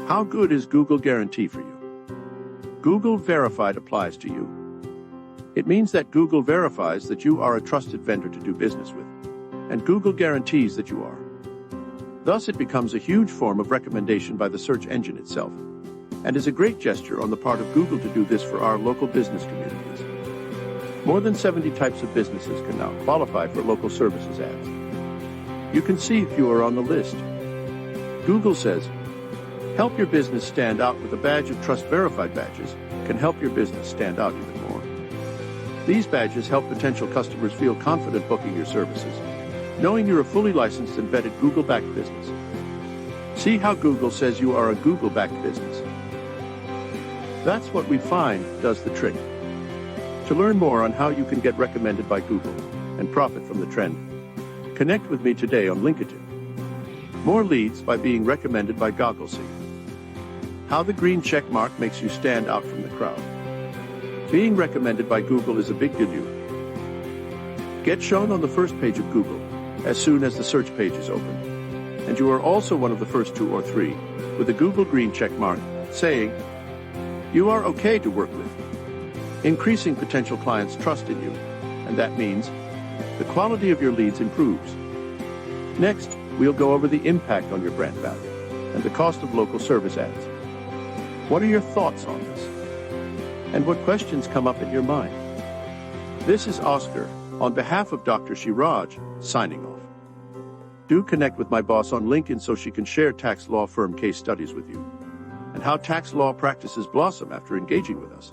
How good is Google Guarantee for you? Google Verified applies to you. It means that Google verifies that you are a trusted vendor to do business with, and Google guarantees that you are. Thus, it becomes a huge form of recommendation by the search engine itself, and is a great gesture on the part of Google to do this for our local business communities. More than 70 types of businesses can now qualify for local services ads. You can see if you are on the list. Google says, help your business stand out with a badge of Trust Verified badges can help your business stand out even more. These badges help potential customers feel confident booking your services, knowing you're a fully licensed and vetted Google-backed business. See how Google says you are a Google-backed business. That's what we find does the trick. To learn more on how you can get recommended by Google and profit from the trend, connect with me today on LinkedIn. More leads by being recommended by Gogglesy. How the green check mark makes you stand out from the crowd. Being recommended by Google is a big deal. Get shown on the first page of Google as soon as the search page is open. And you are also one of the first 2 or 3 with a Google green check mark saying, you are okay to work with. Increasing potential clients' trust in you, and that means the quality of your leads improves. Next, we'll go over the impact on your brand value and the cost of local service ads. What are your thoughts on this? And what questions come up in your mind? This is Oscar, on behalf of Dr. Shiraj, signing off. Do connect with my boss on LinkedIn so she can share tax law firm case studies with you, and how tax law practices blossom after engaging with us.